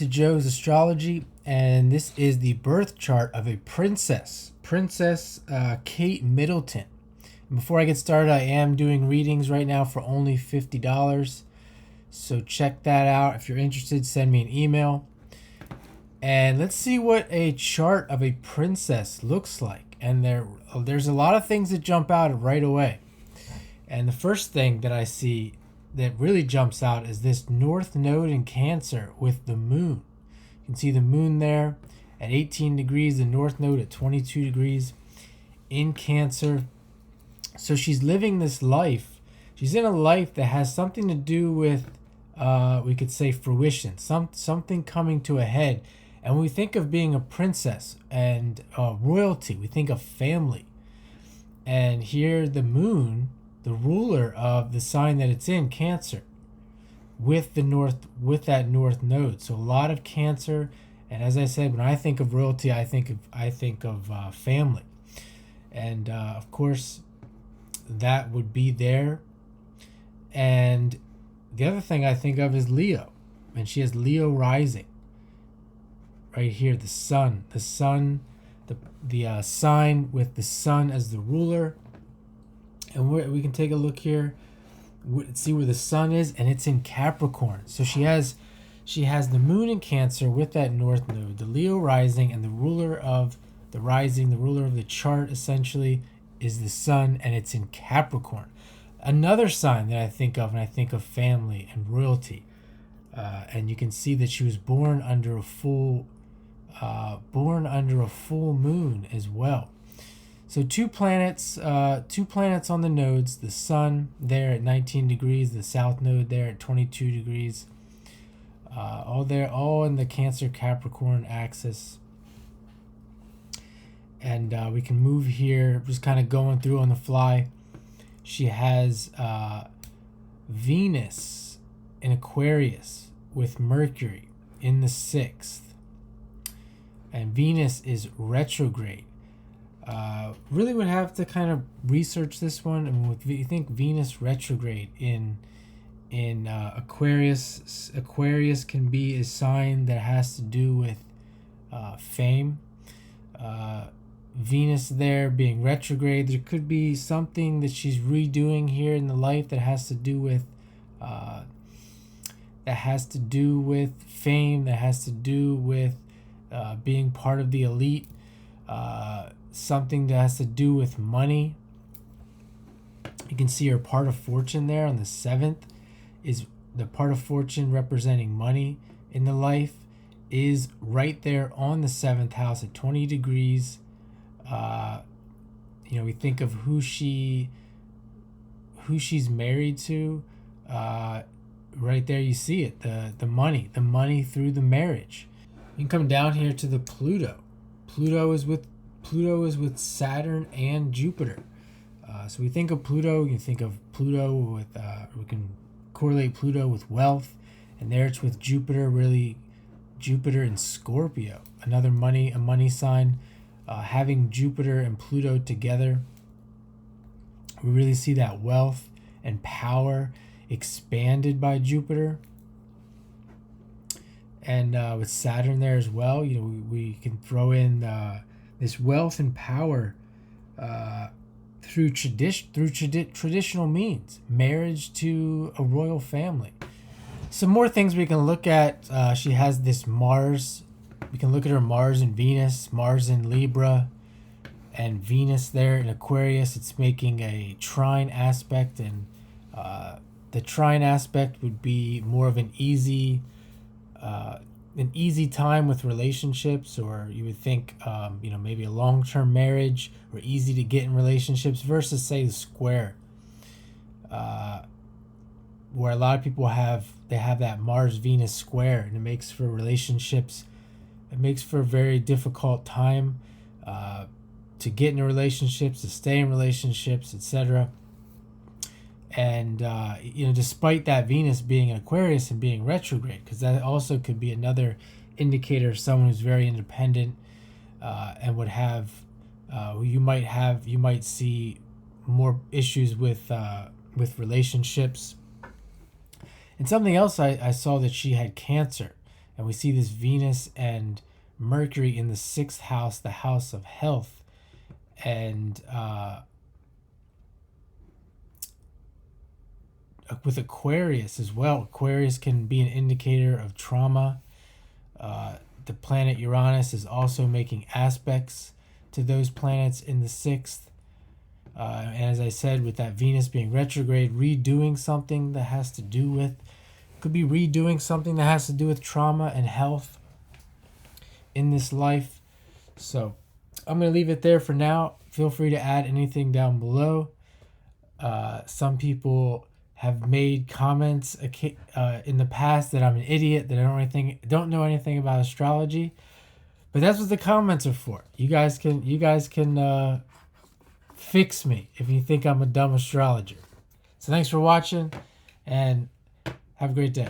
To Joe's Astrology, and this is the birth chart of a Princess Kate Middleton. And before I get started, I am doing readings right now for only $50, so check that out. If you're interested, send me an email. And let's see what a chart of a princess looks like. And there's a lot of things that jump out right away. And the first thing that I see that really jumps out is this North Node in Cancer with the moon. You can see the moon there at 18 degrees, the North Node at 22 degrees in Cancer. So she's living this life. She's in a life that has something to do with, we could say, fruition, something coming to a head. And when we think of being a princess and royalty, we think of family. And here the moon, the ruler of the sign that it's in, Cancer, with that North Node. So a lot of Cancer, and as I said, when I think of royalty, I think of family, and of course that would be there. And the other thing I think of is Leo, and she has Leo rising right here. The sun, the sign with the sun as the ruler. And we can take a look here, see where the sun is, and it's in Capricorn. So she has the moon in Cancer with that North Node, the Leo rising, and the ruler of the rising, the ruler of the chart essentially is the sun, and it's in Capricorn. Another sign that I think of, and I think of family and royalty. And you can see that she was born under a full moon as well. So two planets on the nodes, the sun there at 19 degrees, the south node there at 22 degrees, all in the Cancer Capricorn axis. And we can move here, just kind of going through on the fly. She has Venus in Aquarius with Mercury in the 6th. And Venus is retrograde. Really would have to kind of research this one. I mean, you think Venus retrograde in Aquarius. Aquarius can be a sign that has to do with fame. Venus there being retrograde, there could be something that she's redoing here in the life that has to do with fame, that has to do with being part of the elite. Something that has to do with money. You can see her part of fortune there on the 7th is the part of fortune representing money in the life is right there on the 7th house at 20 degrees. We think of who she's married to. Right there you see it, the money through the marriage. You can come down here to the Pluto. Pluto is with Saturn and Jupiter. So we think of Pluto, you think of Pluto with, we can correlate Pluto with wealth, and there it's with Jupiter, really Jupiter in Scorpio, a money sign. Having Jupiter and Pluto together, we really see that wealth and power expanded by Jupiter. And with Saturn there as well, we can throw in this wealth and power through traditional means, marriage to a royal family. Some more things we can look at. She has this Mars. We can look at her Mars and Venus, Mars in Libra, and Venus there in Aquarius. It's making a trine aspect, and the trine aspect would be more of an easy time with relationships, or you would think maybe a long-term marriage or easy to get in relationships, versus say the square, where a lot of people have that Mars Venus square, and it makes for relationships. It makes for a very difficult time to get into relationships, to stay in relationships, etc. And despite that Venus being in Aquarius and being retrograde, because that also could be another indicator of someone who's very independent, and would have you might see more issues with relationships. And something else I saw that she had Cancer, And we see this Venus and Mercury in the 6th house, the house of health. And with Aquarius as well. Aquarius can be an indicator of trauma. The planet Uranus is also making aspects to those planets in the 6th. And as I said, with that Venus being retrograde, redoing something that has to do with, could be redoing something that has to do with trauma and health in this life. So I'm going to leave it there for now. Feel free to add anything down below. Some people have made comments in the past that I'm an idiot, that I don't know anything about astrology, but that's what the comments are for. You guys can fix me if you think I'm a dumb astrologer. So thanks for watching, and have a great day.